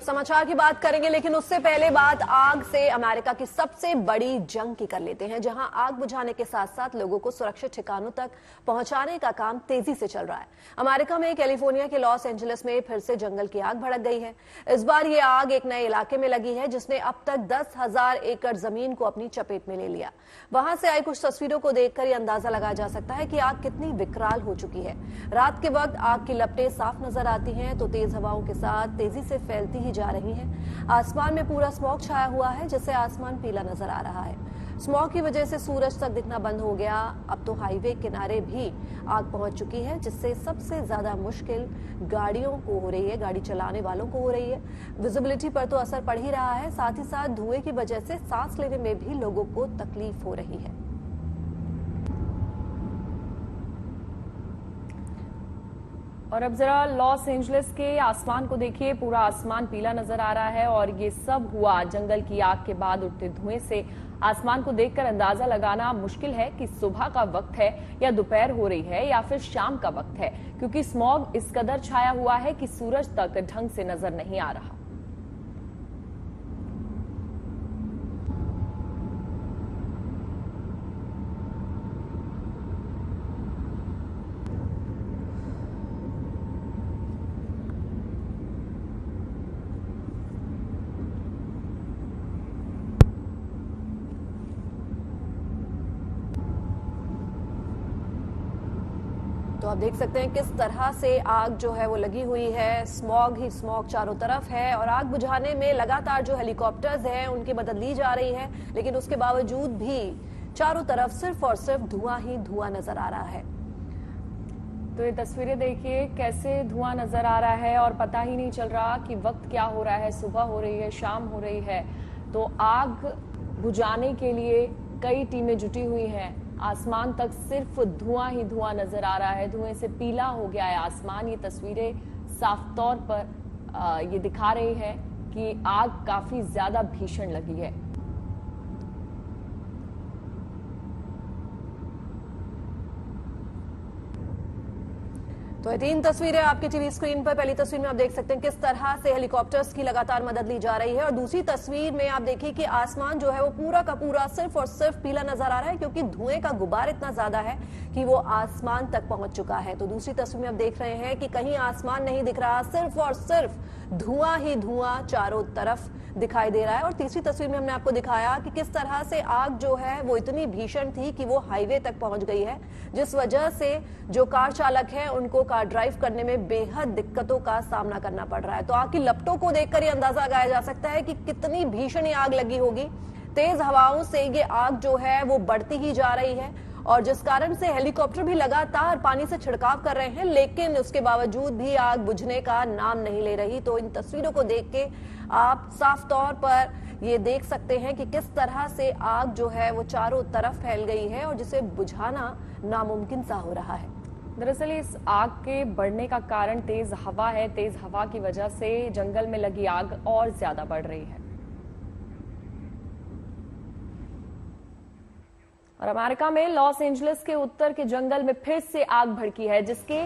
समाचार की बात करेंगे, लेकिन उससे पहले बात आग से अमेरिका की सबसे बड़ी जंग की कर लेते हैं, जहां आग बुझाने के साथ साथ लोगों को सुरक्षित ठिकानों तक पहुंचाने का काम तेजी से चल रहा है। अमेरिका में कैलिफोर्निया के लॉस एंजलिस में फिर से जंगल की आग भड़क गई है। इस बार ये आग एक नए इलाके में लगी है, जिसने अब तक 10,000 एकड़ जमीन को अपनी चपेट में ले लिया। वहां से आई कुछ तस्वीरों को देखकर यह अंदाजा लगाया जा सकता है कि आग कितनी विकराल हो चुकी है। रात के वक्त आग की लपटें साफ नजर आती हैं तो तेज हवाओं के साथ तेजी से फैलती ही जा रही हैं। आसमान में पूरा स्मॉग छाया हुआ है, जिससे आसमान पीला नजर आ रहा है। स्मॉग की वजह से सूरज तक दिखना बंद हो गया। अब तो हाईवे किनारे भी आग पहुंच चुकी है, जिससे सबसे ज्यादा मुश्किल गाड़ियों को हो रही है, गाड़ी चलाने वालों को हो रही है। विजिबिलिटी पर तो असर पड़ ही रहा है, साथ ही साथ धुएं की वजह से सांस लेने में भी लोगों को तकलीफ हो रही है। और अब जरा लॉस एंजलिस के आसमान को देखिए, पूरा आसमान पीला नजर आ रहा है और ये सब हुआ जंगल की आग के बाद उठते धुएं से। आसमान को देखकर अंदाजा लगाना मुश्किल है कि सुबह का वक्त है या दोपहर हो रही है या फिर शाम का वक्त है, क्योंकि स्मॉग इस कदर छाया हुआ है कि सूरज तक ढंग से नजर नहीं आ रहा। तो आप देख सकते हैं किस तरह से आग जो है वो लगी हुई है। स्मॉग ही स्मॉग चारों तरफ है और आग बुझाने में लगातार जो हेलीकॉप्टर्स हैं उनकी मदद ली जा रही है, लेकिन उसके बावजूद भी चारों तरफ सिर्फ और सिर्फ धुआं ही धुआं नजर आ रहा है। तो ये तस्वीरें देखिए कैसे धुआं नजर आ रहा है और पता ही नहीं चल रहा कि वक्त क्या हो रहा है, सुबह हो रही है, शाम हो रही है। तो आग बुझाने के लिए कई टीमें जुटी हुई हैं। आसमान तक सिर्फ धुआं ही धुआं नजर आ रहा है, धुएं से पीला हो गया है आसमान। ये तस्वीरें साफ तौर पर ये दिखा रही है कि आग काफी ज्यादा भीषण लगी है। तो ये 3 तस्वीरें आपकी टीवी स्क्रीन पर। पहली तस्वीर में आप देख सकते हैं किस तरह से हेलीकॉप्टर्स की लगातार मदद ली जा रही है, और दूसरी तस्वीर में आप देखिए कि आसमान जो है वो पूरा का पूरा सिर्फ और सिर्फ पीला नजर आ रहा है, क्योंकि धुएं का गुबार इतना ज्यादा है कि वो आसमान तक पहुंच चुका है। तो दूसरी तस्वीर में आप देख रहे हैं कि कहीं आसमान नहीं दिख रहा, सिर्फ और सिर्फ धुआं ही धुआं चारों तरफ दिखाई दे रहा है। और तीसरी तस्वीर में हमने आपको दिखाया कि किस तरह से आग जो है वो इतनी भीषण थी कि वो हाईवे तक पहुंच गई है, जिस वजह से जो कार चालक है उनको कार ड्राइव करने में बेहद दिक्कतों का सामना करना पड़ रहा है। तो आग की लपटों को देखकर ये अंदाजा लगाया जा सकता है कि कितनी भीषण आग लगी होगी। तेज हवाओं से ये आग जो है वो बढ़ती ही जा रही है, और जिस कारण से हेलीकॉप्टर भी लगातार पानी से छिड़काव कर रहे हैं, लेकिन उसके बावजूद भी आग बुझने का नाम नहीं ले रही। तो इन तस्वीरों को देख के आप साफ तौर पर ये देख सकते हैं कि किस तरह से आग जो है वो चारों तरफ फैल गई है और जिसे बुझाना नामुमकिन सा हो रहा है। दरअसल इस आग के बढ़ने का कारण तेज हवा है। तेज हवा की वजह से जंगल में लगी आग और ज्यादा बढ़ रही है। और अमेरिका में लॉस एंजलिस के उत्तर के जंगल में फिर से आग भड़की है, जिसके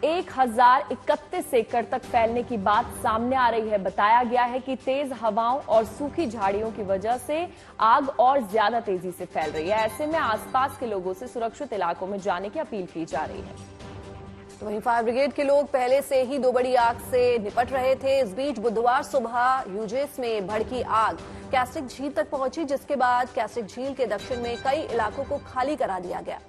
1031 एकड़ तक फैलने की बात सामने आ रही है। बताया गया है कि तेज हवाओं और सूखी झाड़ियों की वजह से आग और ज्यादा तेजी से फैल रही है। ऐसे में आसपास के लोगों से सुरक्षित इलाकों में जाने की अपील की जा रही है। तो वहीं फायर ब्रिगेड के लोग पहले से ही 2 बड़ी आग से निपट रहे थे। इस बीच बुधवार सुबह यूजेस में भड़की आग कैस्टिक झील तक पहुंची, जिसके बाद कैस्टिक झील के दक्षिण में कई इलाकों को खाली करा दिया गया।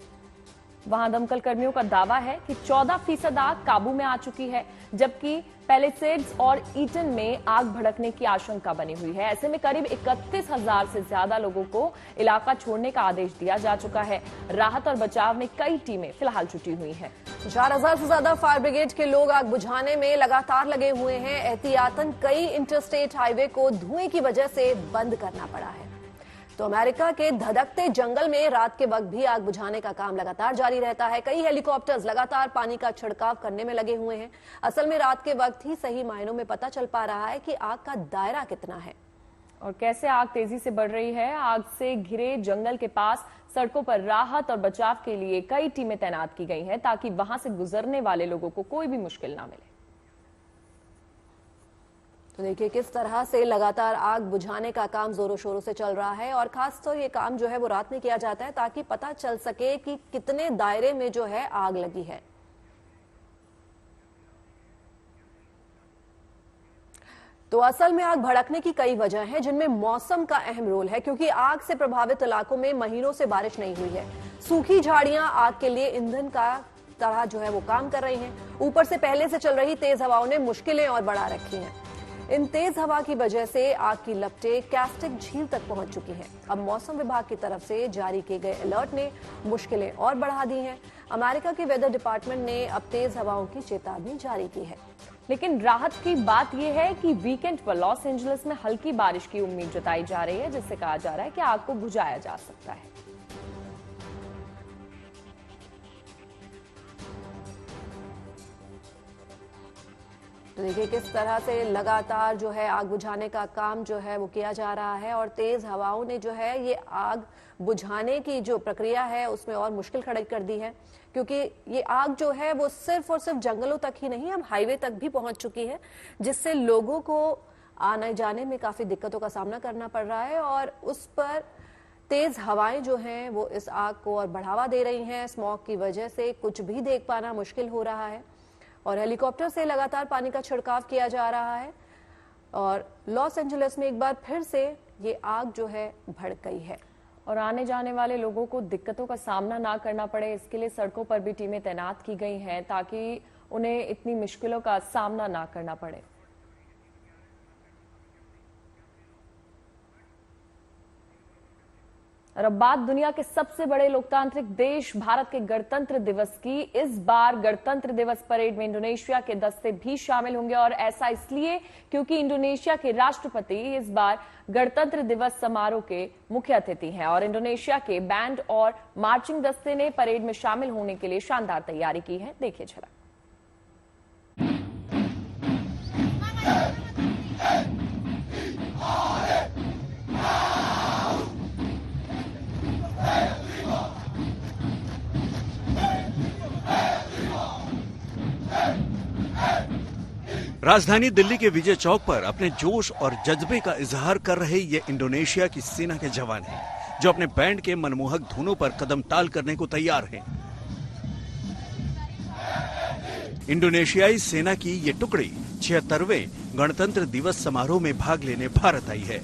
वहां दमकल कर्मियों का दावा है कि 14% आग काबू में आ चुकी है, जबकि पैलिसेड्स और ईटन में आग भड़कने की आशंका बनी हुई है। ऐसे में करीब 31,000 से ज्यादा लोगों को इलाका छोड़ने का आदेश दिया जा चुका है। राहत और बचाव में कई टीमें फिलहाल जुटी हुई हैं। 4,000 से ज्यादा फायर ब्रिगेड के लोग आग बुझाने में लगातार लगे हुए हैं। एहतियातन कई इंटरस्टेट हाईवे को धुएं की वजह से बंद करना पड़ा है। तो अमेरिका के धधकते जंगल में रात के वक्त भी आग बुझाने का काम लगातार जारी रहता है। कई हेलीकॉप्टर्स लगातार पानी का छिड़काव करने में लगे हुए हैं। असल में रात के वक्त ही सही मायनों में पता चल पा रहा है कि आग का दायरा कितना है और कैसे आग तेजी से बढ़ रही है। आग से घिरे जंगल के पास सड़कों पर राहत और बचाव के लिए कई टीमें तैनात की गई हैं, ताकि वहां से गुजरने वाले लोगों को कोई भी मुश्किल ना मिले। तो देखिए किस तरह से लगातार आग बुझाने का काम जोरों शोरों से चल रहा है और खासतौर ये काम जो है वो रात में किया जाता है ताकि पता चल सके कि कितने दायरे में जो है आग लगी है। तो असल में आग भड़कने की कई वजह हैं जिनमें मौसम का अहम रोल है, क्योंकि आग से प्रभावित इलाकों में महीनों से बारिश नहीं हुई है। सूखी झाड़ियां आग के लिए ईंधन का तरह जो है वो काम कर रही हैं। ऊपर से पहले से चल रही तेज हवाओं ने मुश्किलें और बढ़ा रखी हैं। इन तेज हवा की वजह से आग की लपटें कैस्टिक झील तक पहुंच चुकी हैं। अब मौसम विभाग की तरफ से जारी किए गए अलर्ट ने मुश्किलें और बढ़ा दी हैं। अमेरिका के वेदर डिपार्टमेंट ने अब तेज हवाओं की चेतावनी जारी की है। लेकिन राहत की बात यह है कि वीकेंड पर लॉस एंजलिस में हल्की बारिश की उम्मीद जताई जा रही है, जिससे कहा जा रहा है कि आग को बुझाया जा सकता है। तो देखिए किस तरह से लगातार जो है आग बुझाने का काम जो है वो किया जा रहा है और तेज हवाओं ने जो है ये आग बुझाने की जो प्रक्रिया है उसमें और मुश्किल खड़ी कर दी है, क्योंकि ये आग जो है वो सिर्फ और सिर्फ जंगलों तक ही नहीं, अब हाईवे तक भी पहुंच चुकी है, जिससे लोगों को आने जाने में काफी दिक्कतों का सामना करना पड़ रहा है और उस पर तेज हवाएं जो हैं वो इस आग को और बढ़ावा दे रही हैं। स्मॉग की वजह से कुछ भी देख पाना मुश्किल हो रहा है और हेलीकॉप्टर से लगातार पानी का छिड़काव किया जा रहा है और लॉस एंजलिस में एक बार फिर से ये आग जो है भड़क गई है और आने जाने वाले लोगों को दिक्कतों का सामना ना करना पड़े, इसके लिए सड़कों पर भी टीमें तैनात की गई हैं ताकि उन्हें इतनी मुश्किलों का सामना ना करना पड़े। और अब बात दुनिया के सबसे बड़े लोकतांत्रिक देश भारत के गणतंत्र दिवस की। इस बार गणतंत्र दिवस परेड में इंडोनेशिया के दस्ते भी शामिल होंगे और ऐसा इसलिए क्योंकि इंडोनेशिया के राष्ट्रपति इस बार गणतंत्र दिवस समारोह के मुख्य अतिथि हैं और इंडोनेशिया के बैंड और मार्चिंग दस्ते ने परेड में शामिल होने के लिए शानदार तैयारी की है। देखिए झलक। राजधानी दिल्ली के विजय चौक पर अपने जोश और जज्बे का इजहार कर रहे ये इंडोनेशिया की सेना के जवान हैं, जो अपने बैंड के मनमोहक धुनों पर कदम ताल करने को तैयार हैं। इंडोनेशियाई सेना की ये टुकड़ी 76वें गणतंत्र दिवस समारोह में भाग लेने भारत आई है।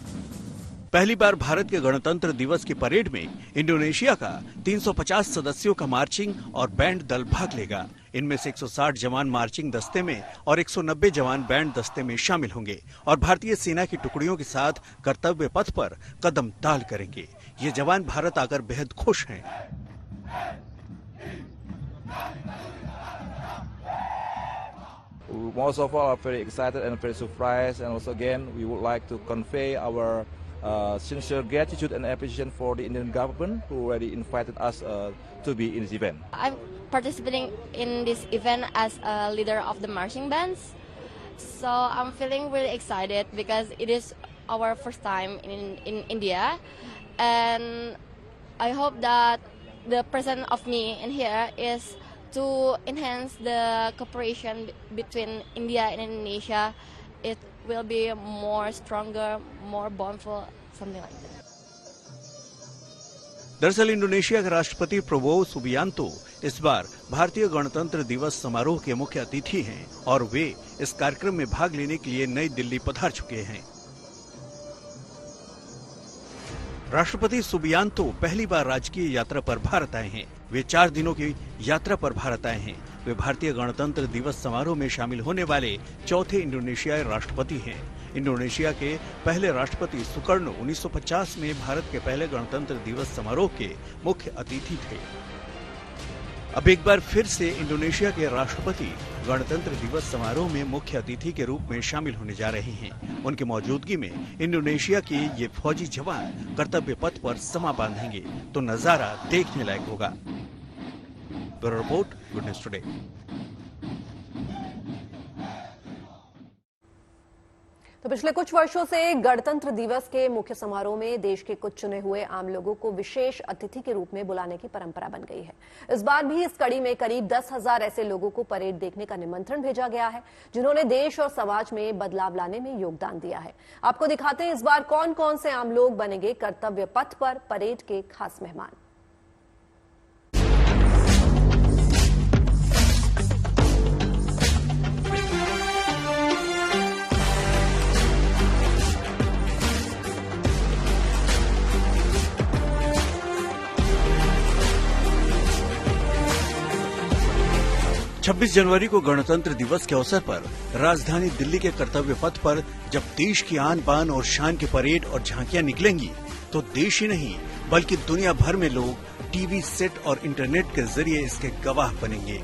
पहली बार भारत के गणतंत्र दिवस की परेड में इंडोनेशिया का 350 सदस्यों का मार्चिंग और बैंड दल भाग लेगा। इनमें से 160 जवान मार्चिंग दस्ते में और 190 जवान बैंड दस्ते में शामिल होंगे और भारतीय सेना की टुकड़ियों के साथ कर्तव्य पथ पर कदम ताल करेंगे। ये जवान भारत आकर बेहद खुश हैं। Most of all are very excited and very surprised, and also again we would like to convey our sincere gratitude and appreciation for the Indian government who already invited us to be in this event. I'm participating in this event as a leader of the marching bands, so I'm feeling really excited because it is our first time in India, and I hope that the presence of me in here is to enhance the cooperation between India and Indonesia. It will be more stronger, more bondful, something like that. दरअसल Indonesia के राष्ट्रपति Prabowo Subianto इस बार भारतीय गणतंत्र दिवस समारोह के मुख्य अतिथि हैं और वे इस कार्यक्रम में भाग लेने के लिए नई दिल्ली पधार चुके हैं। राष्ट्रपति सुबियांतो पहली बार राजकीय यात्रा पर भारत आए हैं। वे 4 दिनों की यात्रा पर भारत आए हैं। वे भारतीय गणतंत्र दिवस समारोह में शामिल होने वाले चौथे इंडोनेशियाई राष्ट्रपति हैं। इंडोनेशिया के पहले राष्ट्रपति सुकर्णो 1950 में भारत के पहले गणतंत्र दिवस समारोह के मुख्य अतिथि थे। अब एक बार फिर से इंडोनेशिया के राष्ट्रपति गणतंत्र दिवस समारोह में मुख्य अतिथि के रूप में शामिल होने जा रहे हैं। उनकी मौजूदगी में इंडोनेशिया के ये फौजी जवान कर्तव्य पथ पर समा बांधेंगे तो नजारा देखने लायक होगा। Bureau report, good news today. तो पिछले कुछ वर्षों से गणतंत्र दिवस के मुख्य समारोह में देश के कुछ चुने हुए आम लोगों को विशेष अतिथि के रूप में बुलाने की परंपरा बन गई है। इस बार भी इस कड़ी में करीब 10,000 ऐसे लोगों को परेड देखने का निमंत्रण भेजा गया है, जिन्होंने देश और समाज में बदलाव लाने में योगदान दिया है। आपको दिखाते हैं इस बार कौन कौन से आम लोग बनेंगे कर्तव्य पथ पर परेड के खास मेहमान। 26 जनवरी को गणतंत्र दिवस के अवसर पर राजधानी दिल्ली के कर्तव्य पथ पर जब देश की आन बान और शान की परेड और झांकियां निकलेंगी, तो देश ही नहीं बल्कि दुनिया भर में लोग टीवी सेट और इंटरनेट के जरिए इसके गवाह बनेंगे।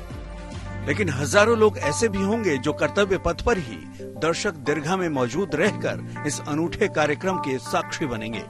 लेकिन हजारों लोग ऐसे भी होंगे जो कर्तव्य पथ पर ही दर्शक दीर्घा में मौजूद रहकर इस अनूठे कार्यक्रम के साक्षी बनेंगे।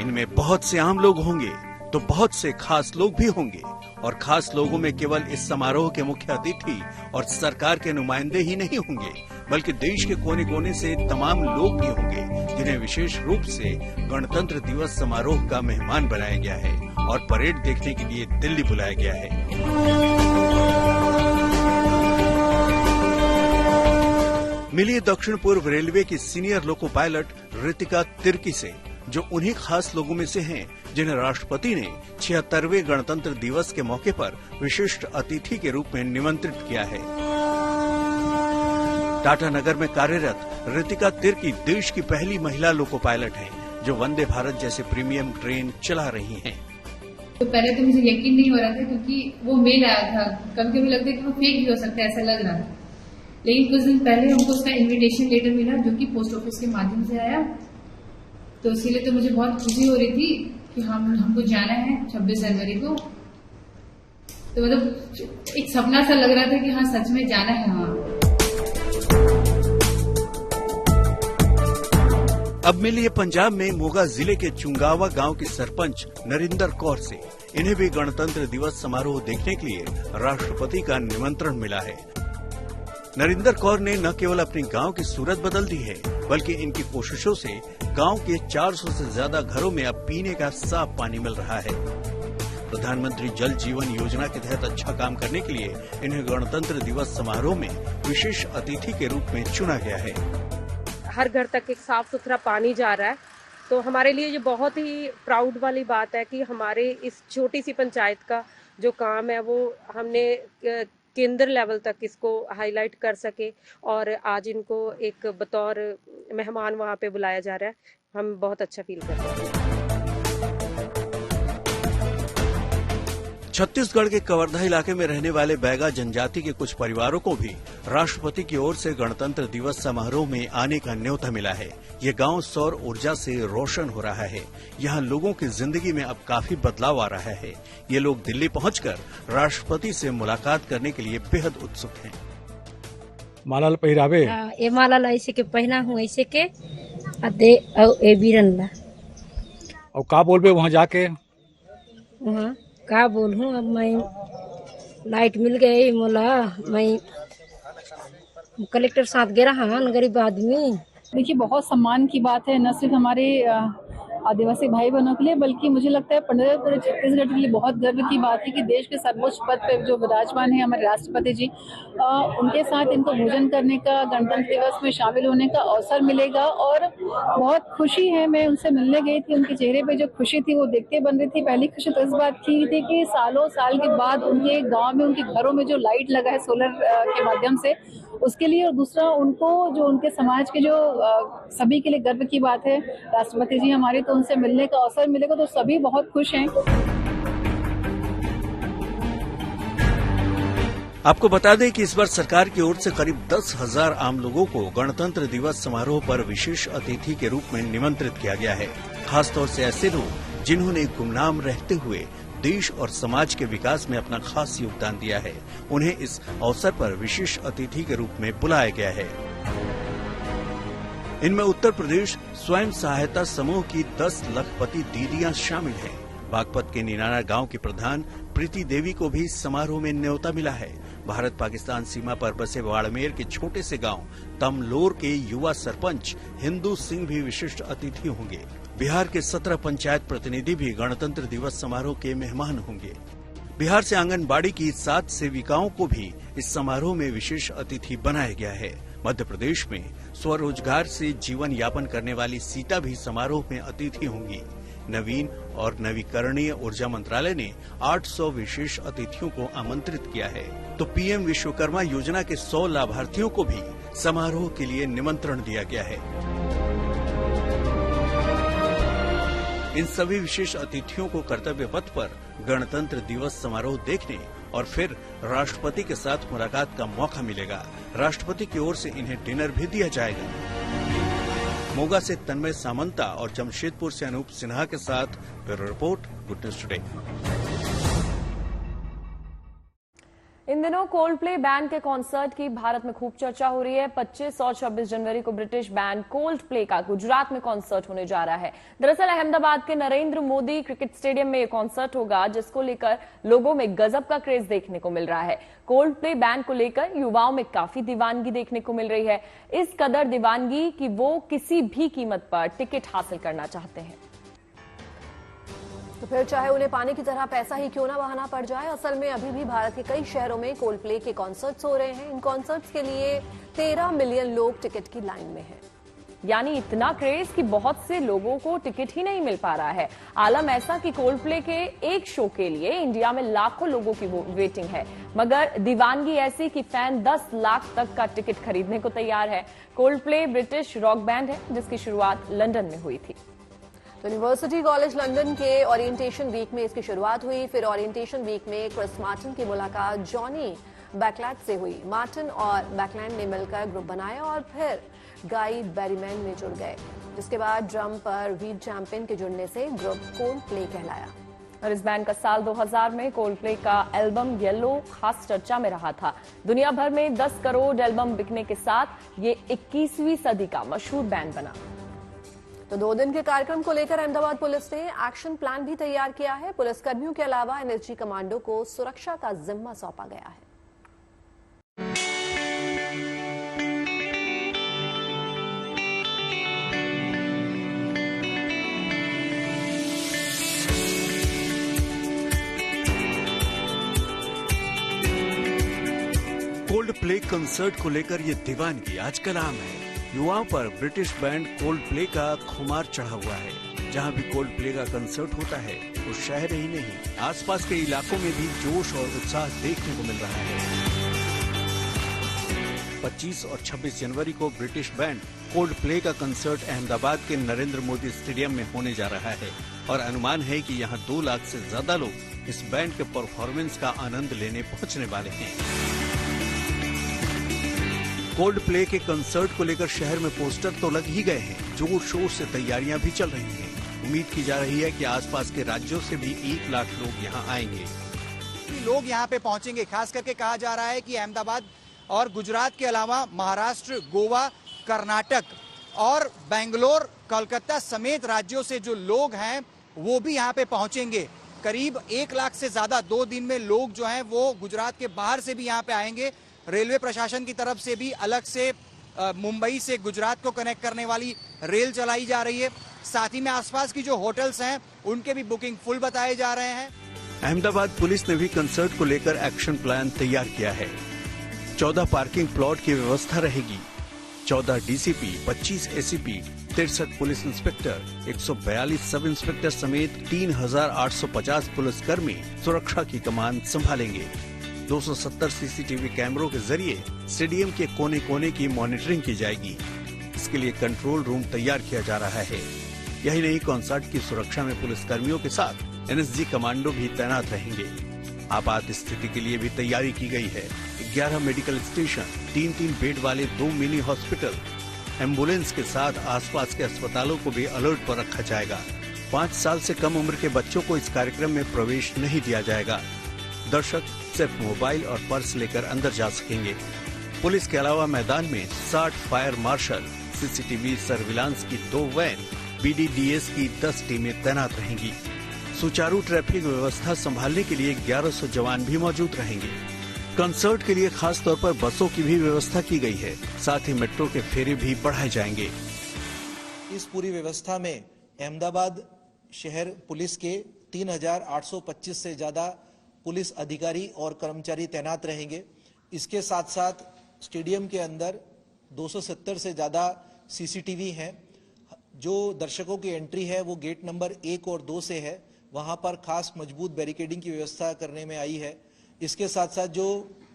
इनमें बहुत से आम लोग होंगे तो बहुत से खास लोग भी होंगे, और खास लोगों में केवल इस समारोह के मुख्य अतिथि और सरकार के नुमाइंदे ही नहीं होंगे, बल्कि देश के कोने कोने से तमाम लोग भी होंगे जिन्हें विशेष रूप से गणतंत्र दिवस समारोह का मेहमान बनाया गया है और परेड देखने के लिए दिल्ली बुलाया गया है। मिली दक्षिण पूर्व रेलवे की senior loco pilot Ritika Tirkey से, जो उन्हीं खास लोगों में से हैं जिन्हें राष्ट्रपति ने 76वें गणतंत्र दिवस के मौके पर विशिष्ट अतिथि के रूप में निमंत्रित किया है। टाटा नगर में कार्यरत रितिका तिर्की देश की पहली महिला लोको पायलट हैं, जो वंदे भारत जैसे प्रीमियम ट्रेन चला रही हैं। तो पहले तो मुझे यकीन नहीं हो रहा था, क्योंकि वो मेल आया था। कभी कभी लगता है कि वो फेक भी हो सकता है, ऐसा लग रहा था। लेकिन कुछ दिन पहले हमको उसका इन्विटेशन लेटर मिला, जो कि पोस्ट ऑफिस के माध्यम से आया। तो इसीलिए तो मुझे बहुत खुशी हो रही थी कि हमको जाना है 26 जनवरी को। तो मतलब एक सपना सा लग रहा था कि हाँ, सच में जाना है वहाँ। अब मिलिए पंजाब में मोगा जिले के चुंगावा गांव की सरपंच नरिंदर कौर से। इन्हें भी गणतंत्र दिवस समारोह देखने के लिए राष्ट्रपति का निमंत्रण मिला है। नरिंदर कौर ने न केवल अपने गांव की सूरत बदल दी है, बल्कि इनकी कोशिशों से गांव के 400 से ज्यादा घरों में अब पीने का साफ पानी मिल रहा है। प्रधानमंत्री जल जीवन योजना के तहत अच्छा काम करने के लिए इन्हें गणतंत्र दिवस समारोह में विशेष अतिथि के रूप में चुना गया है। हर घर तक एक साफ सुथरा पानी जा रहा है, तो हमारे लिए ये बहुत ही प्राउड वाली बात है कि हमारे इस छोटी सी पंचायत का जो काम है वो हमने केंद्र लेवल तक इसको हाईलाइट कर सके, और आज इनको एक बतौर मेहमान वहाँ पे बुलाया जा रहा है। हम बहुत अच्छा फील कर रहे हैं। छत्तीसगढ़ के कवर्धा इलाके में रहने वाले बैगा जनजाति के कुछ परिवारों को भी राष्ट्रपति की ओर से गणतंत्र दिवस समारोह में आने का न्योता मिला है। ये गांव सौर ऊर्जा से रोशन हो रहा है। यहाँ लोगों की जिंदगी में अब काफी बदलाव आ रहा है। ये लोग दिल्ली पहुंचकर राष्ट्रपति से मुलाकात करने के लिए बेहद उत्सुक हैं। माला पहिरावे ये माला ऐसे के पहना हूँ, ऐसे के अदे ए बीरन ला। और का बोलबे वहाँ जाके? वहाँ का बोलूं, अब मैं लाइट मिल गई मोला, मैं कलेक्टर साथ गे रहा हूँ, गरीब आदमी। देखिए, बहुत सम्मान की बात है, न सिर्फ हमारे आदिवासी भाई बहनों के लिए, बल्कि मुझे लगता है पूरे छत्तीसगढ़ के लिए बहुत गर्व की बात है कि देश के सर्वोच्च पद पर जो विराजमान है हमारे राष्ट्रपति जी, उनके साथ इनको भोजन करने का, गणतंत्र दिवस में शामिल होने का अवसर मिलेगा। और बहुत खुशी है, मैं उनसे मिलने गई थी, उनके चेहरे पे जो खुशी थी वो देखते बन रही थी। पहली खुशी तो इस बात की थी कि सालों साल के बाद उनके गाँव में, उनके घरों में जो लाइट लगा है सोलर के माध्यम से, उसके लिए। और दूसरा, उनको जो उनके समाज के जो सभी के लिए गर्व की बात है, राष्ट्रपति जी हमारे, तो उनसे मिलने का अवसर मिलेगा, तो सभी बहुत खुश हैं। आपको बता दें कि इस बार सरकार की ओर से करीब 10,000 आम लोगों को गणतंत्र दिवस समारोह पर विशेष अतिथि के रूप में निमंत्रित किया गया है। खासतौर से ऐसे लोग जिन्होंने गुमनाम रहते हुए देश और समाज के विकास में अपना खास योगदान दिया है, उन्हें इस अवसर पर विशेष अतिथि के रूप में बुलाया गया है। इनमें उत्तर प्रदेश स्वयं सहायता समूह की 10 लखपति दीदियां शामिल हैं। बागपत के निनाना गांव की प्रधान प्रीति देवी को भी समारोह में न्योता मिला है। भारत पाकिस्तान सीमा पर बसे बाड़मेर के छोटे से गांव तमलोर के युवा सरपंच हिंदू सिंह भी विशिष्ट अतिथि होंगे। बिहार के 17 पंचायत प्रतिनिधि भी गणतंत्र दिवस समारोह के मेहमान होंगे। बिहार से आंगनबाड़ी की 7 सेविकाओं को भी इस समारोह में विशेष अतिथि बनाया गया है। मध्य प्रदेश में स्वरोजगार से जीवन यापन करने वाली सीता भी समारोह में अतिथि होंगी। नवीन और नवीकरणीय ऊर्जा मंत्रालय ने 800 विशेष अतिथियों को आमंत्रित किया है, तो पीएम विश्वकर्मा योजना के 100 लाभार्थियों को भी समारोह के लिए निमंत्रण दिया गया है। इन सभी विशेष अतिथियों को कर्तव्य पथ पर गणतंत्र दिवस समारोह देखने और फिर राष्ट्रपति के साथ मुलाकात का मौका मिलेगा। राष्ट्रपति की ओर से इन्हें डिनर भी दिया जाएगा। मोगा से तन्मय सामंता और जमशेदपुर से अनूप सिन्हा के साथ bureau report, good news today. इन दिनों कोल्डप्ले बैंड के कॉन्सर्ट की भारत में खूब चर्चा हो रही है। 25 और 26 जनवरी को ब्रिटिश बैंड कोल्डप्ले का गुजरात में कॉन्सर्ट होने जा रहा है। दरअसल अहमदाबाद के नरेंद्र मोदी क्रिकेट स्टेडियम में यह कॉन्सर्ट होगा, जिसको लेकर लोगों में गजब का क्रेज देखने को मिल रहा है। कोल्डप्ले बैंड को लेकर युवाओं में काफी दीवानगी देखने को मिल रही है। इस कदर दीवानगी कि वो किसी भी कीमत पर टिकट हासिल करना चाहते हैं। तो फिर चाहे उन्हें पानी की तरह पैसा ही क्यों ना बहाना पड़ जाए, असल में अभी भी भारत के कई शहरों में कोल्डप्ले के कॉन्सर्ट्स हो रहे हैं। इन कॉन्सर्ट्स के लिए 13 मिलियन लोग टिकट की लाइन में हैं। यानी इतना क्रेज कि बहुत से लोगों को टिकट ही नहीं मिल पा रहा है। आलम ऐसा कि कोल्डप्ले के एक शो के लिए इंडिया में लाखों लोगों की वेटिंग है, मगर दीवानगी ऐसी कि फैन 10 लाख तक का टिकट खरीदने को तैयार है। कोल्डप्ले ब्रिटिश रॉक बैंड है, जिसकी शुरुआत लंदन में हुई थी। तो यूनिवर्सिटी कॉलेज लंदन के ओरिएंटेशन वीक में इसकी शुरुआत हुई। फिर ओरिएंटेशन वीक में क्रिस मार्टिन की मुलाकात जॉनी बैकलैंड से हुई। मार्टिन और बैकलैंड ने मिलकर ग्रुप बनाया और फिर गाई बेरीमैन में जुड़ गए, जिसके बाद ड्रम पर वीड चैंपियन के जुड़ने से ग्रुप कोल्डप्ले कहलाया। और इस बैंड का साल 2000 में कोल्डप्ले का एल्बम येलो खास चर्चा में रहा था। दुनिया भर में 10 करोड़ एल्बम बिकने के साथ ये 21वीं सदी का मशहूर बैंड बना। तो 2 दिन के कार्यक्रम को लेकर अहमदाबाद पुलिस ने एक्शन प्लान भी तैयार किया है। पुलिसकर्मियों के अलावा एनएसजी कमांडो को सुरक्षा का जिम्मा सौंपा गया है। कोल्डप्ले कंसर्ट को लेकर ये दीवानगी आजकल आम है। युवाओं पर ब्रिटिश बैंड कोल्डप्ले का खुमार चढ़ा हुआ है। जहां भी कोल्डप्ले का कंसर्ट होता है, तो शहर ही नहीं, आसपास के इलाकों में भी जोश और उत्साह देखने को मिल रहा है। 25 और 26 जनवरी को ब्रिटिश बैंड कोल्डप्ले का कंसर्ट अहमदाबाद के नरेंद्र मोदी स्टेडियम में होने जा रहा है और अनुमान है कि यहां 2 लाख से ज्यादा लोग इस बैंड के परफॉर्मेंस का आनंद लेने पहुंचने वाले हैं। कोल्डप्ले के कंसर्ट को लेकर शहर में पोस्टर तो लग ही गए हैं, जोर शोर से तैयारियां भी चल रही हैं। उम्मीद की जा रही है कि आसपास के राज्यों से भी 1 लाख लोग यहां आएंगे। लोग यहां पे पहुंचेंगे। खास करके कहा जा रहा है कि अहमदाबाद और गुजरात के अलावा महाराष्ट्र, गोवा, कर्नाटक और बेंगलोर, कोलकाता समेत राज्यों से जो लोग हैं वो भी यहाँ पे पहुंचेंगे। करीब 1 लाख से ज्यादा 2 दिन में लोग जो हैं वो गुजरात के बाहर से भी यहाँ पे आएंगे। रेलवे प्रशासन की तरफ से भी अलग से मुंबई से गुजरात को कनेक्ट करने वाली रेल चलाई जा रही है। साथ ही में आसपास की जो होटल्स हैं उनके भी बुकिंग फुल बताए जा रहे हैं। अहमदाबाद पुलिस ने भी कंसर्ट को लेकर एक्शन प्लान तैयार किया है। 14 पार्किंग प्लॉट की व्यवस्था रहेगी। 14 DCP, 25 ACP, 63 police inspector, 142 sub inspector समेत 3850 पुलिसकर्मी सुरक्षा की कमान संभालेंगे। 270 सीसीटीवी कैमरों के जरिए स्टेडियम के कोने कोने की मॉनिटरिंग की जाएगी। इसके लिए कंट्रोल रूम तैयार किया जा रहा है। यही नहीं, कॉन्सर्ट की सुरक्षा में पुलिसकर्मियों के साथ एनएसजी कमांडो भी तैनात रहेंगे। आपात स्थिति के लिए भी तैयारी की गई है। 11 मेडिकल स्टेशन, 3-3 बेड वाले 2 मिनी हॉस्पिटल, एम्बुलेंस के साथ आसपास के अस्पतालों को भी अलर्ट पर रखा जाएगा। 5 साल से कम उम्र के बच्चों को इस कार्यक्रम में प्रवेश नहीं दिया जाएगा। दर्शक सिर्फ मोबाइल और पर्स लेकर अंदर जा सकेंगे। पुलिस के अलावा मैदान में 60 फायर मार्शल, सीसीटीवी सर्विलांस की 2 वैन, बीडीडीएस की 10 टीमें तैनात रहेंगी। सुचारू ट्रैफिक व्यवस्था संभालने के लिए 1100 जवान भी मौजूद रहेंगे। कंसर्ट के लिए खास तौर पर बसों की भी व्यवस्था की गई है। साथ ही मेट्रो के फेरे भी बढ़ाए जाएंगे। इस पूरी व्यवस्था में अहमदाबाद शहर पुलिस के 3,825 से ज्यादा पुलिस अधिकारी और कर्मचारी तैनात रहेंगे। इसके साथ साथ स्टेडियम के अंदर 270 से ज्यादा सीसीटीवी हैं। जो दर्शकों की एंट्री है वो गेट नंबर 1 और 2 से है, वहां पर खास मजबूत बैरिकेडिंग की व्यवस्था करने में आई है। इसके साथ साथ जो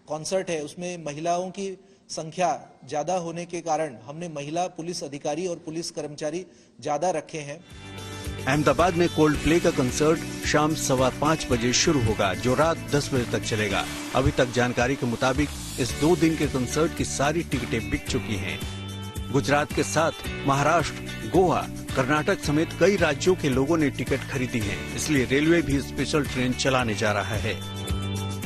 कॉन्सर्ट है उसमें महिलाओं की संख्या ज्यादा होने के कारण हमने महिला पुलिस अधिकारी और पुलिस कर्मचारी ज्यादा रखे हैं। अहमदाबाद में कोल्ड प्ले का कंसर्ट शाम 5:15 बजे शुरू होगा, जो रात 10 बजे तक चलेगा। अभी तक जानकारी के मुताबिक इस 2 दिन के कंसर्ट की सारी टिकटें बिक चुकी हैं। गुजरात के साथ महाराष्ट्र, गोवा, कर्नाटक समेत कई राज्यों के लोगों ने टिकट खरीदी है, इसलिए रेलवे भी स्पेशल ट्रेन चलाने जा रहा है।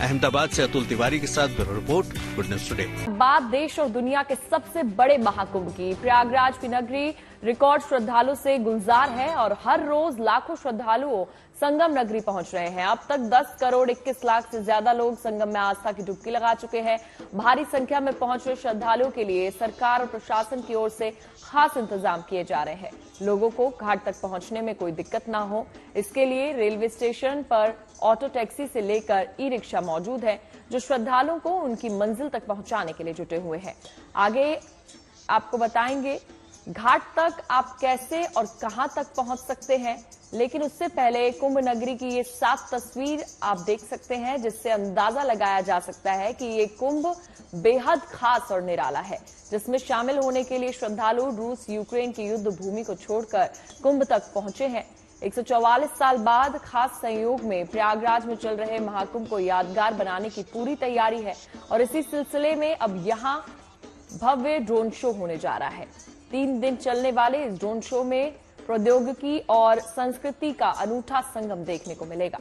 अहमदाबाद से अतुल तिवारी के साथ bureau report, good news today. बात देश और दुनिया के सबसे बड़े महाकुंभ की। प्रयागराज की नगरी रिकॉर्ड श्रद्धालु से गुलजार है और हर रोज लाखों श्रद्धालुओं संगम नगरी पहुंच रहे हैं। अब तक 10 करोड़ 21 लाख से ज्यादा लोग संगम में आस्था की डुबकी लगा चुके हैं। भारी संख्या में पहुंच रहे श्रद्धालुओं के लिए सरकार और प्रशासन की ओर से खास इंतजाम किए जा रहे हैं। लोगों को घाट तक पहुंचने में कोई दिक्कत ना हो, इसके लिए रेलवे स्टेशन पर ऑटो टैक्सी से लेकर ई रिक्शा मौजूद है, जो श्रद्धालुओं को उनकी मंजिल तक पहुंचाने के लिए जुटे हुए हैं। आगे आपको बताएंगे घाट तक आप कैसे और कहां तक पहुंच सकते हैं, लेकिन उससे पहले कुंभ नगरी की ये 7 तस्वीर आप देख सकते हैं, जिससे अंदाजा लगाया जा सकता है कि ये कुंभ बेहद खास और निराला है, जिसमें शामिल होने के लिए श्रद्धालु रूस यूक्रेन की युद्ध भूमि को छोड़कर कुंभ तक पहुंचे हैं। 144 साल बाद खास संयोग में प्रयागराज में चल रहे महाकुंभ को यादगार बनाने की पूरी तैयारी है और इसी सिलसिले में अब यहां भव्य ड्रोन शो होने जा रहा है। 3 दिन चलने वाले इस ड्रोन शो में प्रौद्योगिकी और संस्कृति का अनूठा संगम देखने को मिलेगा।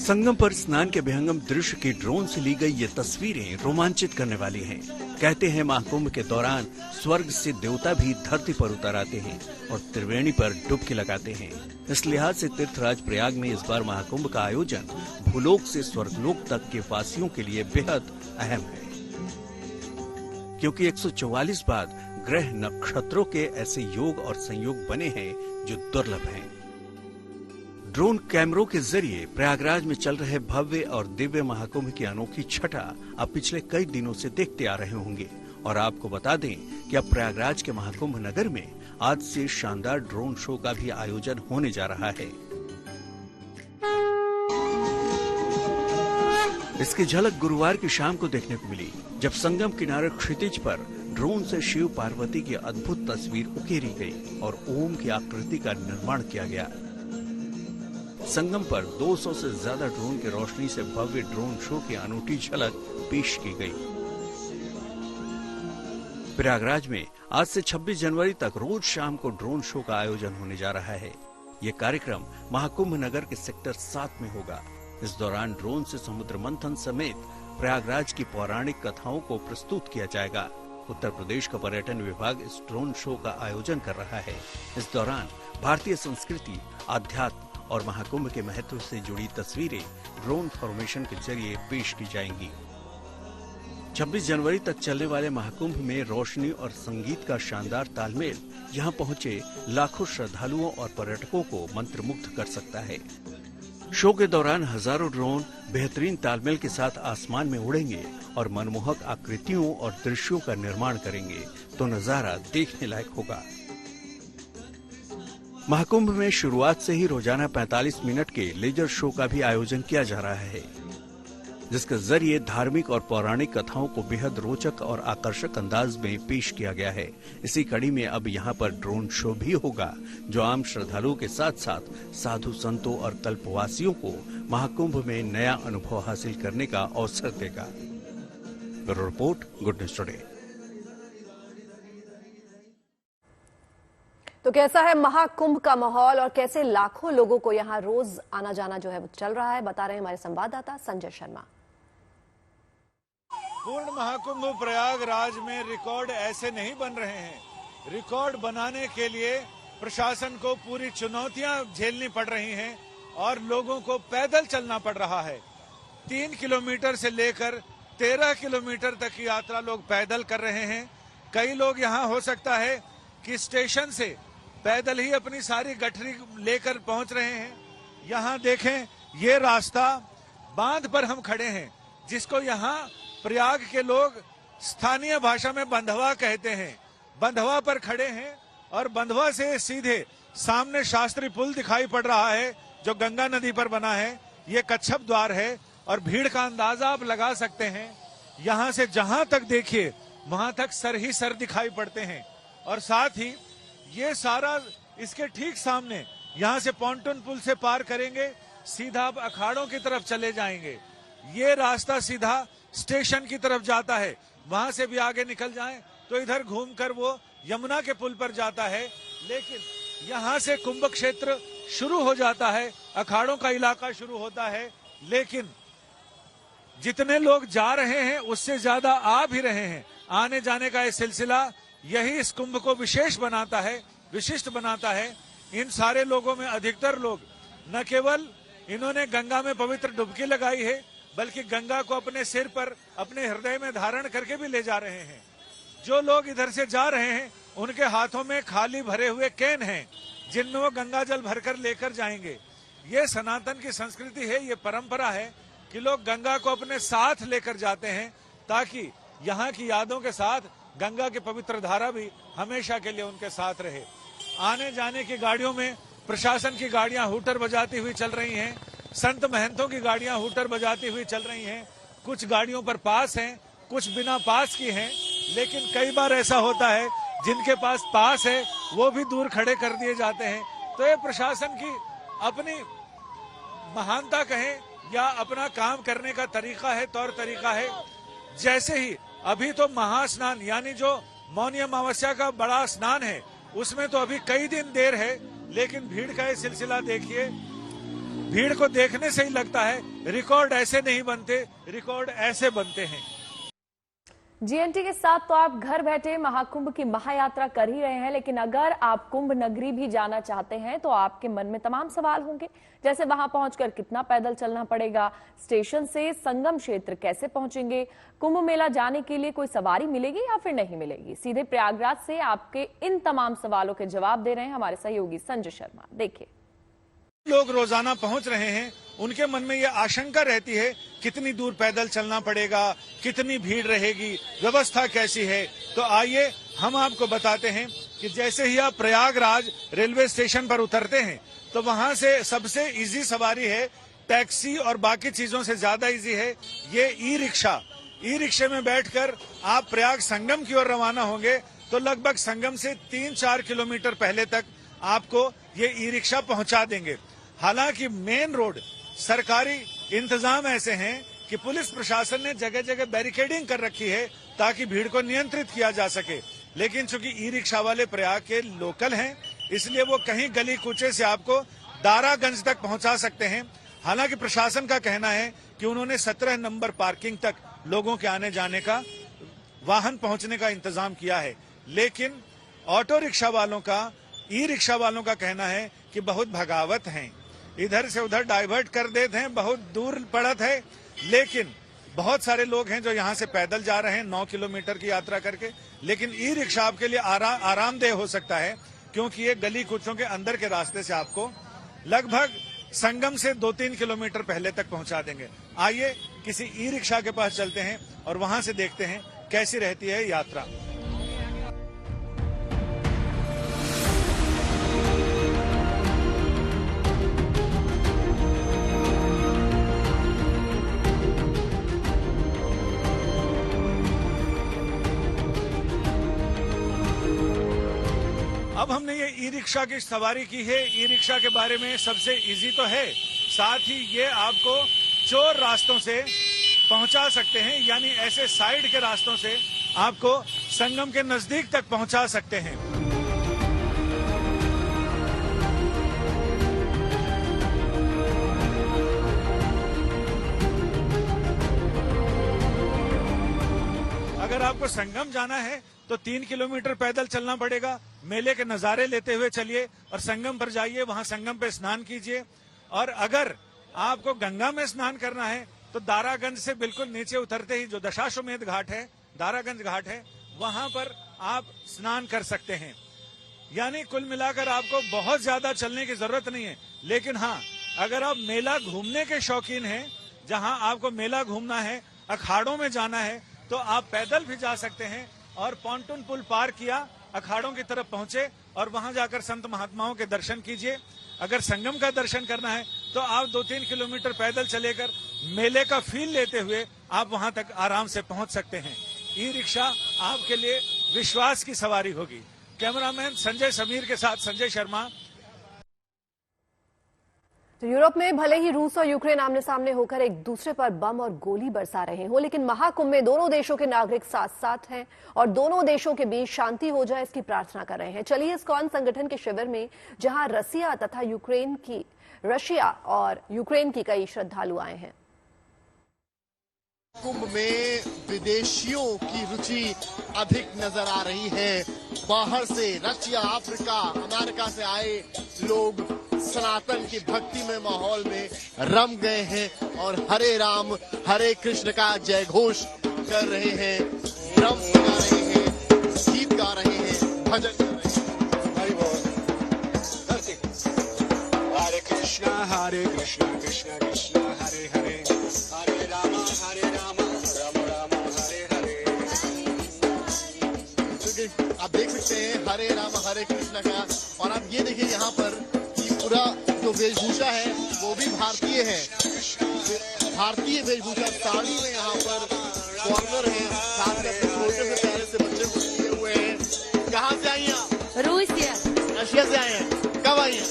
संगम पर स्नान के विहंगम दृश्य की ड्रोन से ली गई ये तस्वीरें रोमांचित करने वाली हैं। कहते हैं महाकुंभ के दौरान स्वर्ग से देवता भी धरती पर उतर आते हैं और त्रिवेणी पर डुबकी लगाते हैं। इस लिहाज से तीर्थराज प्रयाग में इस बार महाकुंभ का आयोजन भूलोक से स्वर्गलोक तक के वासियों के लिए बेहद अहम है, क्योंकि 144 बाद ग्रह नक्षत्रों के ऐसे योग और संयोग बने हैं जो दुर्लभ हैं। ड्रोन कैमरों के जरिए प्रयागराज में चल रहे भव्य और दिव्य महाकुंभ की अनोखी छटा आप पिछले कई दिनों से देखते आ रहे होंगे। और आपको बता दें कि अब प्रयागराज के महाकुंभ नगर में आज से शानदार ड्रोन शो का भी आयोजन होने जा रहा है। इसकी झलक गुरुवार की शाम को देखने को मिली, जब संगम किनारे क्षितिज पर ड्रोन से शिव पार्वती की अद्भुत तस्वीर उकेरी गई और ओम की आकृति का निर्माण किया गया। संगम पर 200 से ज्यादा ड्रोन की रोशनी से भव्य ड्रोन शो की अनूठी झलक पेश की गई। प्रयागराज में आज से 26 जनवरी तक रोज शाम को ड्रोन शो का आयोजन होने जा रहा है। ये कार्यक्रम महाकुंभ नगर के सेक्टर 7 में होगा। इस दौरान ड्रोन से समुद्र मंथन समेत प्रयागराज की पौराणिक कथाओं को प्रस्तुत किया जाएगा। उत्तर प्रदेश का पर्यटन विभाग इस ड्रोन शो का आयोजन कर रहा है। इस दौरान भारतीय संस्कृति, अध्यात्म और महाकुंभ के महत्व से जुड़ी तस्वीरें ड्रोन फॉर्मेशन के जरिए पेश की जाएंगी। 26 जनवरी तक चलने वाले महाकुंभ में रोशनी और संगीत का शानदार तालमेल यहां पहुंचे लाखों श्रद्धालुओं और पर्यटकों को मंत्रमुग्ध कर सकता है। शो के दौरान हजारों ड्रोन बेहतरीन तालमेल के साथ आसमान में उड़ेंगे और मनमोहक आकृतियों और दृश्यों का निर्माण करेंगे, तो नजारा देखने लायक होगा। महाकुंभ में शुरुआत से ही रोजाना 45 मिनट के लेजर शो का भी आयोजन किया जा रहा है, जिसके जरिए धार्मिक और पौराणिक कथाओं को बेहद रोचक और आकर्षक अंदाज में पेश किया गया है। इसी कड़ी में अब यहाँ पर ड्रोन शो भी होगा, जो आम श्रद्धालुओं के साथ साथ साधु संतों और कल्पवासियों को महाकुंभ में नया अनुभव हासिल करने का अवसर देगा। Bureau report, good news today. तो कैसा है महाकुंभ का माहौल और कैसे लाखों लोगों को यहाँ रोज आना जाना जो है वो चल रहा है, बता रहे हैं हमारे संवाददाता संजय शर्मा। पूर्ण महाकुंभ प्रयागराज में रिकॉर्ड ऐसे नहीं बन रहे हैं। रिकॉर्ड बनाने के लिए प्रशासन को पूरी चुनौतियां झेलनी पड़ रही हैं और लोगों को पैदल चलना पड़ रहा है। 3 किलोमीटर से लेकर 13 किलोमीटर तक की यात्रा लोग पैदल कर रहे हैं। कई लोग यहाँ हो सकता है कि स्टेशन से पैदल ही अपनी सारी गठरी लेकर पहुंच रहे हैं। यहाँ देखें, ये रास्ता बांध पर हम खड़े हैं, जिसको यहाँ प्रयाग के लोग स्थानीय भाषा में बंधवा कहते हैं। बंधवा पर खड़े हैं और बंधवा से सीधे सामने शास्त्री पुल दिखाई पड़ रहा है जो गंगा नदी पर बना है। ये कच्छप द्वार है और भीड़ का अंदाजा आप लगा सकते हैं। यहाँ से जहां तक देखिए वहां तक सर ही सर दिखाई पड़ते हैं। और साथ ही ये सारा इसके ठीक सामने यहाँ से पॉन्टून पुल से पार करेंगे, सीधा आप अखाड़ों की तरफ चले जाएंगे। ये रास्ता सीधा स्टेशन की तरफ जाता है। वहां से भी आगे निकल जाएं तो इधर घूमकर वो यमुना के पुल पर जाता है। लेकिन यहाँ से कुंभ क्षेत्र शुरू हो जाता है, अखाड़ों का इलाका शुरू होता है। लेकिन जितने लोग जा रहे हैं उससे ज्यादा आ भी रहे हैं। आने जाने का ये सिलसिला यही इस कुंभ को विशेष बनाता है, विशिष्ट बनाता है। इन सारे लोगों में अधिकतर लोग न केवल इन्होंने गंगा में पवित्र डुबकी लगाई है, बल्कि गंगा को अपने सिर पर, अपने हृदय में धारण करके भी ले जा रहे हैं। जो लोग इधर से जा रहे हैं उनके हाथों में खाली भरे हुए कैन हैं, जिनमें वो गंगा जल भरकर लेकर जाएंगे। ये सनातन की संस्कृति है, ये परंपरा है कि लोग गंगा को अपने साथ लेकर जाते हैं, ताकि यहाँ की यादों के साथ गंगा की पवित्र धारा भी हमेशा के लिए उनके साथ रहे। आने जाने की गाड़ियों में प्रशासन की गाड़ियां हूटर बजाती हुई चल रही हैं, संत महंतों की गाड़ियां हूटर बजाती हुई चल रही हैं। कुछ गाड़ियों पर पास हैं, कुछ बिना पास की हैं। लेकिन कई बार ऐसा होता है जिनके पास पास है वो भी दूर खड़े कर दिए जाते हैं। तो ये प्रशासन की अपनी महानता कहें या अपना काम करने का तरीका है, तौर तरीका है। जैसे ही अभी तो महास्नान यानी जो मौनी अमावस्या का बड़ा स्नान है, उसमें तो अभी कई दिन देर है, लेकिन भीड़ का ये सिलसिला देखिए। भीड़ को देखने से ही लगता है रिकॉर्ड ऐसे नहीं बनते, रिकॉर्ड ऐसे बनते हैं। जीएनटी के साथ तो आप घर बैठे महाकुंभ की महायात्रा कर ही रहे हैं, लेकिन अगर आप कुंभ नगरी भी जाना चाहते हैं तो आपके मन में तमाम सवाल होंगे, जैसे वहां पहुंचकर कितना पैदल चलना पड़ेगा, स्टेशन से संगम क्षेत्र कैसे पहुंचेंगे, कुंभ मेला जाने के लिए कोई सवारी मिलेगी या फिर नहीं मिलेगी। सीधे प्रयागराज से आपके इन तमाम सवालों के जवाब दे रहे हैं हमारे सहयोगी संजय शर्मा। देखिए, लोग रोजाना पहुंच रहे हैं, उनके मन में ये आशंका रहती है कितनी दूर पैदल चलना पड़ेगा, कितनी भीड़ रहेगी, व्यवस्था कैसी है। तो आइए हम आपको बताते हैं कि जैसे ही आप प्रयागराज रेलवे स्टेशन पर उतरते हैं तो वहां से सबसे इजी सवारी है टैक्सी, और बाकी चीजों से ज्यादा इजी है ये ई रिक्शा। ई रिक्शे में बैठकर आप प्रयाग संगम की ओर रवाना होंगे तो लगभग संगम से 3-4 किलोमीटर पहले तक आपको ये ई रिक्शा पहुंचा देंगे। हालांकि मेन रोड सरकारी इंतजाम ऐसे हैं कि पुलिस प्रशासन ने जगह जगह बैरिकेडिंग कर रखी है ताकि भीड़ को नियंत्रित किया जा सके। लेकिन चूंकि ई रिक्शा वाले प्रयाग के लोकल हैं, इसलिए वो कहीं गली कूचे से आपको दारागंज तक पहुंचा सकते हैं। हालांकि प्रशासन का कहना है कि उन्होंने 17 नंबर पार्किंग तक लोगों के आने जाने का, वाहन पहुंचने का इंतजाम किया है। लेकिन ऑटो रिक्शा वालों का, ई रिक्शा वालों का कहना है कि बहुत भगावत हैं, इधर से उधर डाइवर्ट कर देते हैं, बहुत दूर पड़त है। लेकिन बहुत सारे लोग हैं जो यहाँ से पैदल जा रहे हैं 9 किलोमीटर की यात्रा करके। लेकिन ई रिक्शा आपके लिए आरामदेह हो सकता है, क्योंकि ये गली कुचों के अंदर के रास्ते से आपको लगभग संगम से 2-3 किलोमीटर पहले तक पहुंचा देंगे। आइए किसी ई रिक्शा के पास चलते हैं और वहां से देखते हैं कैसी रहती है यात्रा। अब हमने ये ई रिक्शा की सवारी की है। ई रिक्शा के बारे में सबसे इजी तो है, साथ ही ये आपको चोर रास्तों से पहुंचा सकते हैं, यानी ऐसे साइड के रास्तों से आपको संगम के नजदीक तक पहुंचा सकते हैं। अगर आपको संगम जाना है तो 3 किलोमीटर पैदल चलना पड़ेगा। मेले के नजारे लेते हुए चलिए और संगम पर जाइए, वहां संगम पे स्नान कीजिए। और अगर आपको गंगा में स्नान करना है तो दारागंज से बिल्कुल नीचे उतरते ही जो दशाश्वमेध घाट है, दारागंज घाट है, वहां पर आप स्नान कर सकते हैं। यानी कुल मिलाकर आपको बहुत ज्यादा चलने की जरूरत नहीं है। लेकिन हाँ, अगर आप मेला घूमने के शौकीन हैं, जहां आपको मेला घूमना है, अखाड़ों में जाना है, तो आप पैदल भी जा सकते हैं और पॉन्टून पुल पार किया, अखाड़ों की तरफ पहुंचे और वहां जाकर संत महात्माओं के दर्शन कीजिए। अगर संगम का दर्शन करना है तो आप 2-3 किलोमीटर पैदल चलेकर मेले का फील लेते हुए आप वहां तक आराम से पहुंच सकते हैं। ई रिक्शा आपके लिए विश्वास की सवारी होगी। कैमरामैन संजय समीर के साथ संजय शर्मा। तो यूरोप में भले ही रूस और यूक्रेन आमने सामने होकर एक दूसरे पर बम और गोली बरसा रहे हो, लेकिन महाकुंभ में दोनों देशों के नागरिक साथ साथ हैं और दोनों देशों के बीच शांति हो जाए इसकी प्रार्थना कर रहे हैं। चलिए इस्कॉन संगठन के शिविर में, जहां रशिया और यूक्रेन की कई श्रद्धालु आए हैं। कुंभ में विदेशियों की रुचि अधिक नजर आ रही है। बाहर से रशिया, अफ्रीका, अमेरिका से आए लोग सनातन की भक्ति में माहौल में रम गए हैं और हरे राम हरे कृष्ण का जय घोष कर रहे हैं, ड्रम्स बजा रहे हैं, गीत गा रहे हैं, भजन कर रहे हैं। हरे कृष्णा कृष्णा कृष्णा हरे हरे, हरे राम राम राम हरे हरे। आप देख सकते हैं हरे राम हरे कृष्ण का, और आप ये देखिए यहाँ पर पूरा जो वेशभूषा है वो भी भारतीय है। भारतीय वेशभूषा साड़ी में यहाँ पर फॉरनर है, साथ में छोटे से प्यारे से बच्चे को लिए हुए हैं। कहाँ से आई हैं आप? रूसिया। रशिया से आए हैं। कब आई हैं?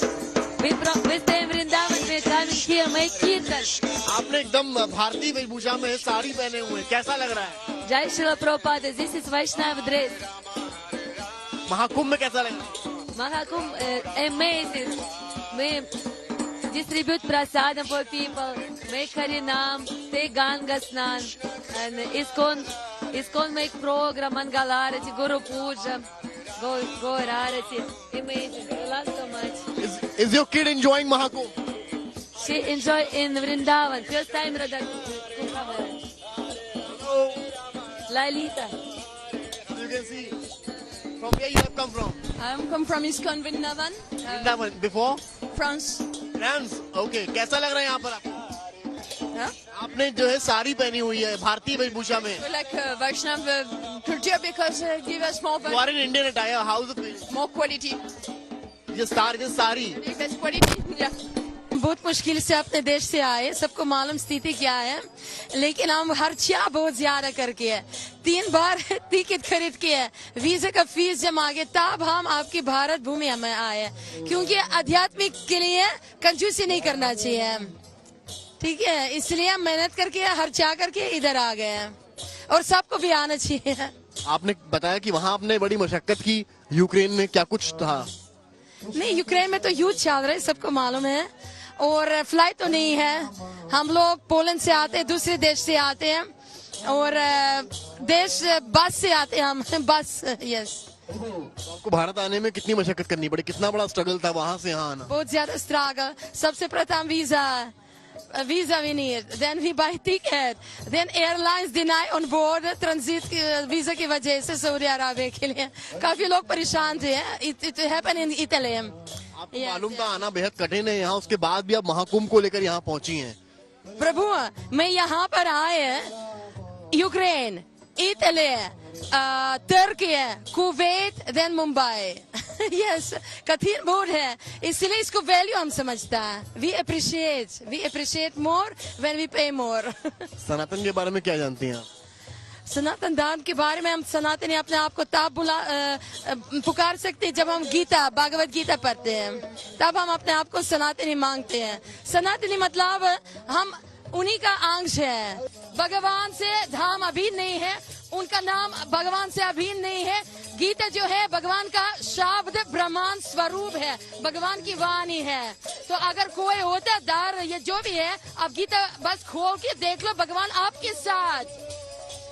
आपने एकदम भारतीय वेशभूषा में साड़ी पहने हुए, कैसा लग रहा है? जय Shri Prabhupada, this is Vaishnav dress. Mahakumbh में कैसा लगा? महाकुंभ amazing. मैं distribute prasadam for people, make Hari Naam, take Ganga Snan, and ISKCON make program, Mangal Arati, Guru Puja, go Arati. Amazing. I love so much. Is your kid enjoying Mahakumbh? She enjoy in Vrindavan. First time Radha Lalita. You can see. From where you have come from? I am come from ISKCON Vrindavan. Vrindavan. Before? France. France. Okay. कैसा लग रहा है यहाँ पर आपको? Huh? आपने जो है साड़ी पहनी हुई है भारतीय वेशभूषा में। We like Vaishnav culture because give us more. You are in Indian attire. How is it feeling? More quality. ये साड़ी. Best quality. Yeah. बहुत मुश्किल से अपने देश से आए, सबको मालूम स्थिति क्या है, लेकिन हम खर्चा बहुत ज्यादा करके है, 3 बार टिकट खरीद के है, वीजा का फीस जमा के, तब हम आपकी भारत भूमि में आए, क्योंकि आध्यात्मिक के लिए कंजूसी नहीं करना चाहिए, ठीक है, इसलिए हम मेहनत करके खर्चा करके इधर आ गए हैं और सबको भी आना चाहिए। आपने बताया कि वहाँ आपने बड़ी मशक्कत की, यूक्रेन में क्या कुछ था? नहीं, यूक्रेन में तो युद्ध चल रहा है, सबको मालूम है, और फ्लाइट तो नहीं है, हम लोग पोलैंड से आते हैं, दूसरे देश से आते हैं, और देश बस से आते हैं हम, बस। यस। तो आपको भारत आने में कितनी मशक्कत करनी पड़ी, कितना बड़ा स्ट्रगल था वहाँ से यहाँ आना? बहुत ज्यादा स्ट्रगल। सबसे प्रथम visa we need, then we buy ticket, then airlines deny on board transit visa की वजह से सऊदी अरब के लिए काफी लोग परेशान थे। It happened in Italy. आपको मालूम था आना बेहद कठिन है यहाँ, उसके बाद भी आप महाकुंभ को लेकर यहाँ पहुंची हैं। प्रभु, मैं यहाँ पर आए Ukraine, Italy, Turkey, Kuwait, then Mumbai. Yes, कठिन बहुत है, इसलिए इसको वैल्यू हम समझता है। We appreciate more when we pay more. सनातन के बारे में क्या जानती हैं आप? सनातन धर्म के बारे में हम सनातनी अपने आप को तब पुकार सकते हैं जब हम भगवत गीता पढ़ते हैं, तब हम अपने आप को सनातनी मांगते हैं। सनातनी मतलब हम उन्हीं का अंश है, भगवान से धाम अभिन्न नहीं है, उनका नाम भगवान से अभिन्न नहीं है। गीता जो है भगवान का शब्द ब्रह्मांड स्वरूप है, भगवान की वाणी है। तो अगर कोई होता डर ये जो भी है, आप गीता बस खोल के देख लो, भगवान आपके साथ।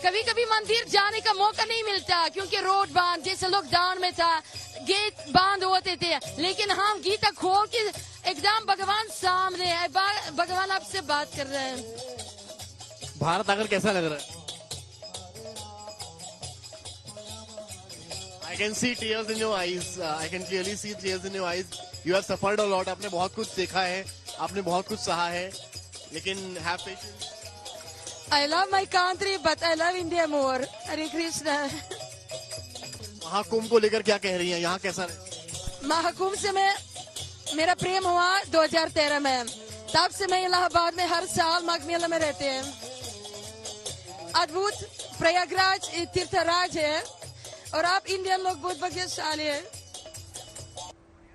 कभी कभी मंदिर जाने का मौका नहीं मिलता क्योंकि रोड बंद, जैसे लॉकडाउन में था, गेट बंद होते थे। लेकिन हम गीता खोल के एकदम भगवान सामने है, भगवान आपसे बात कर रहे हैं। भारत आकर कैसा लग रहा है? I can see tears in your eyes. I can clearly see tears in your eyes. You have suffered a lot. आपने बहुत कुछ देखा है, आपने बहुत कुछ सहा है, लेकिन have patience. I love my country, but I love India more. हरे कृष्णा। महाकुंभ को लेकर क्या कह रही हैं? यहाँ कैसा रहे? महाकुंभ से मेरा प्रेम हुआ 2013 में, तब से मैं इलाहाबाद में हर साल माघ मेला में रहते हैं। अद्भुत प्रयागराज तीर्थराज है और आप इंडियन लोग बहुत भाग्यशाली है।